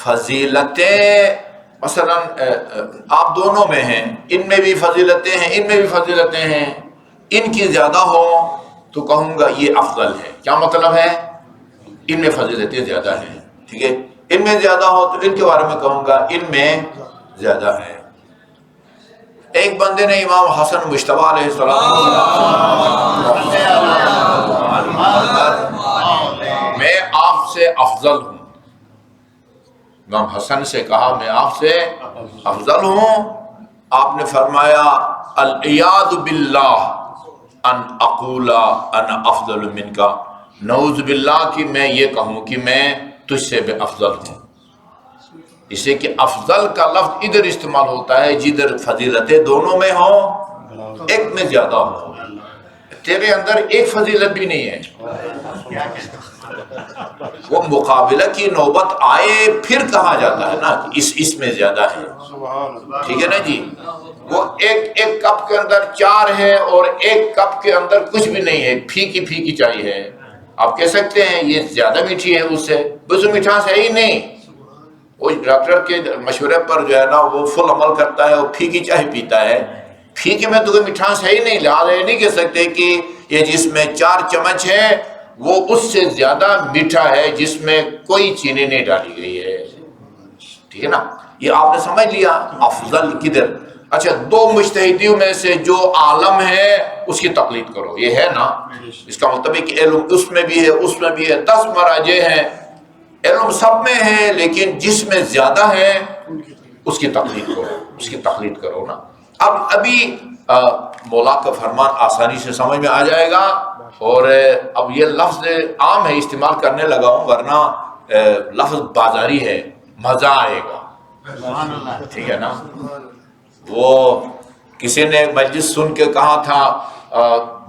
فضیلتیں مثلا آپ دونوں میں ہیں، ان میں بھی فضیلتیں ہیں، ان میں بھی فضیلتیں ہیں، ان کی زیادہ ہو تو کہوں گا یہ افضل ہے. کیا مطلب ہے؟ ان میں فضیلتیں زیادہ ہیں، ٹھیک ہے. ان میں زیادہ ہو تو ان کے بارے میں کہوں گا ان میں زیادہ ہے. ایک بندے نے امام حسن مجتبیٰ علیہ السلام میں آپ سے افضل ہوں، امام حسن سے کہا میں آپ سے افضل ہوں. آپ نے فرمایا العیاذ باللہ ان اقول انا افضل منک، نعوذ باللہ کہ میں یہ کہوں کہ میں تجھ سے بھی افضل ہوں. اسے کہ افضل کا لفظ ادھر استعمال ہوتا ہے جدھر فضیلتیں دونوں میں ہوں، ایک میں زیادہ ہو. تیرے اندر ایک فضیلت بھی نہیں ہے، وہ مقابلہ کی نوبت آئے پھر کہا جاتا ہے نا کہ اس میں زیادہ ہے، ٹھیک ہے نا جی. وہ ایک کپ کے اندر 4 ہے اور ایک کپ کے اندر کچھ بھی نہیں ہے، پھیکی پھیکی چائے ہے. آپ کہہ سکتے ہیں یہ زیادہ میٹھی ہے اس سے، بس مٹھاس ہے ہی نہیں. وہ ڈاکٹر کے مشورے پر جو ہے نا وہ فل عمل کرتا ہے، وہ پھیکی چائے پیتا ہے. پھیکی میں تو کوئی مٹھاس ہے ہی نہیں، لہٰذا یہ نہیں کہہ سکتے کہ یہ جس میں 4 چمچ ہے وہ اس سے زیادہ میٹھا ہے جس میں کوئی چینی نہیں ڈالی گئی ہے، ٹھیک ہے نا. یہ آپ نے سمجھ لیا افضل کدھر. اچھا، 2 مجتہدیوں میں سے جو عالم ہے اس کی تقلید کرو، یہ ہے نا. اس کا مطلب ہے کہ علم اس میں بھی ہے، اس میں بھی ہے، 10 مراجع ہیں، علم سب میں ہے، لیکن جس میں زیادہ ہے اس کی تقلید کرو، اس کی تقلید کرو نا. ابھی مولا کا فرمان آسانی سے سمجھ میں آ جائے گا. اور اب یہ لفظ عام ہے، استعمال کرنے لگا ہوں، ورنہ لفظ بازاری ہے، مزہ آئے گا، ٹھیک ہے نا. وہ کسی نے مجلس سن کے کہا تھا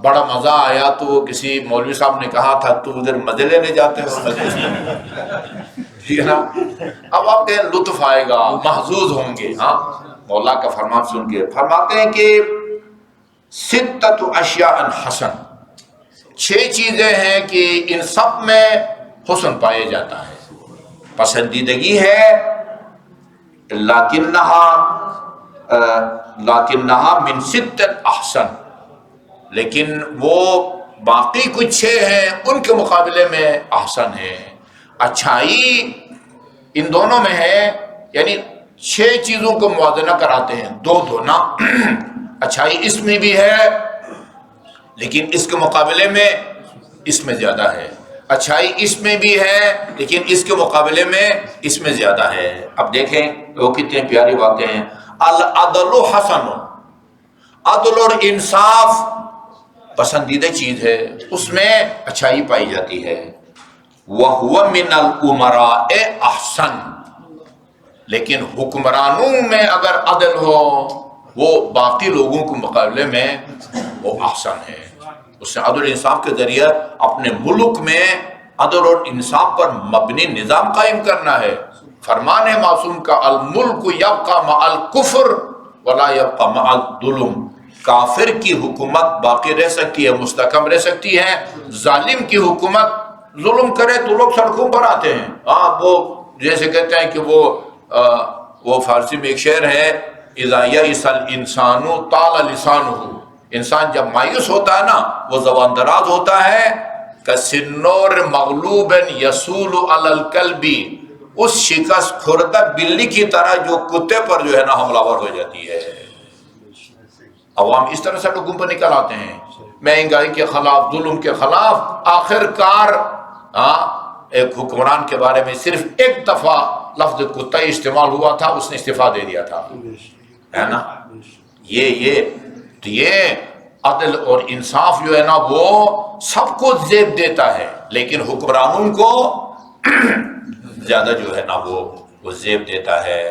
بڑا مزہ آیا، تو وہ کسی مولوی صاحب نے کہا تھا تو ادھر مزے لینے جاتے ہو مجلس میں، ٹھیک ہے نا. اب آپ کہیں لطف آئے گا، محظوظ ہوں گے. ہاں، مولا کا فرمان سن کے فرماتے ہیں کہ 6 اشیاء حسن، 6 چیزیں ہیں کہ ان سب میں حسن پایا جاتا ہے، پسندیدگی ہے. لیکنہا من 6 احسن، لیکن وہ باقی کچھ 6 ہیں ان کے مقابلے میں احسن ہے. اچھائی ان دونوں میں ہے، یعنی 6 چیزوں کو موازنہ کراتے ہیں، 2 نا. اچھائی اس میں بھی ہے لیکن اس کے مقابلے میں اس میں زیادہ ہے. اچھائی اس میں بھی ہے لیکن اس کے مقابلے میں اس میں زیادہ ہے. اب دیکھیں وہ کتنے پیاری باتیں ہیں. العدل حسن، عدل اور انصاف پسندیدہ چیز ہے، اس میں اچھائی پائی جاتی ہے. وَهُوَ مِنَ الْأُمَرَاءِ احسن، لیکن حکمرانوں میں اگر عدل ہو وہ باقی لوگوں کے مقابلے میں وہ احسن ہے. اس سے عدل انصاف کے ذریعے اپنے ملک میں عدل اور انصاف پر مبنی نظام قائم کرنا ہے. فرمان معصوم کا الملک یبقى مع الکفر ولا یبقى مع الظلم، کافر کی حکومت باقی رہ سکتی ہے، مستحکم رہ سکتی ہے، ظالم کی حکومت ظلم کرے تو لوگ سڑکوں پر آتے ہیں. ہاں، وہ جیسے کہتے ہیں کہ وہ فارسی میں ایک شعر ہے، اذا یئس الانسان طال لسانہ، انسان جب مایوس ہوتا ہے نا وہ زبان دراز ہوتا ہے. کسنور مغلوب یسول علی الکلب، اس شکست خوردہ بلی کی طرح جو کتے پر جو ہے نا حملہ ور ہو جاتی ہے. عوام اس طرح سے لوگوں پر نکل آتے ہیں، مہنگائی کے خلاف، ظلم کے خلاف. آخر کار ایک حکمران کے بارے میں صرف ایک دفعہ لفظ کتا استعمال ہوا تھا، اس نے استعفیٰ دے دیا تھا، ہے نا. یہ عدل اور انصاف جو ہے نا وہ سب کو زیب دیتا ہے، لیکن حکمرانوں کو زیادہ جو ہے نا وہ زیب دیتا ہے.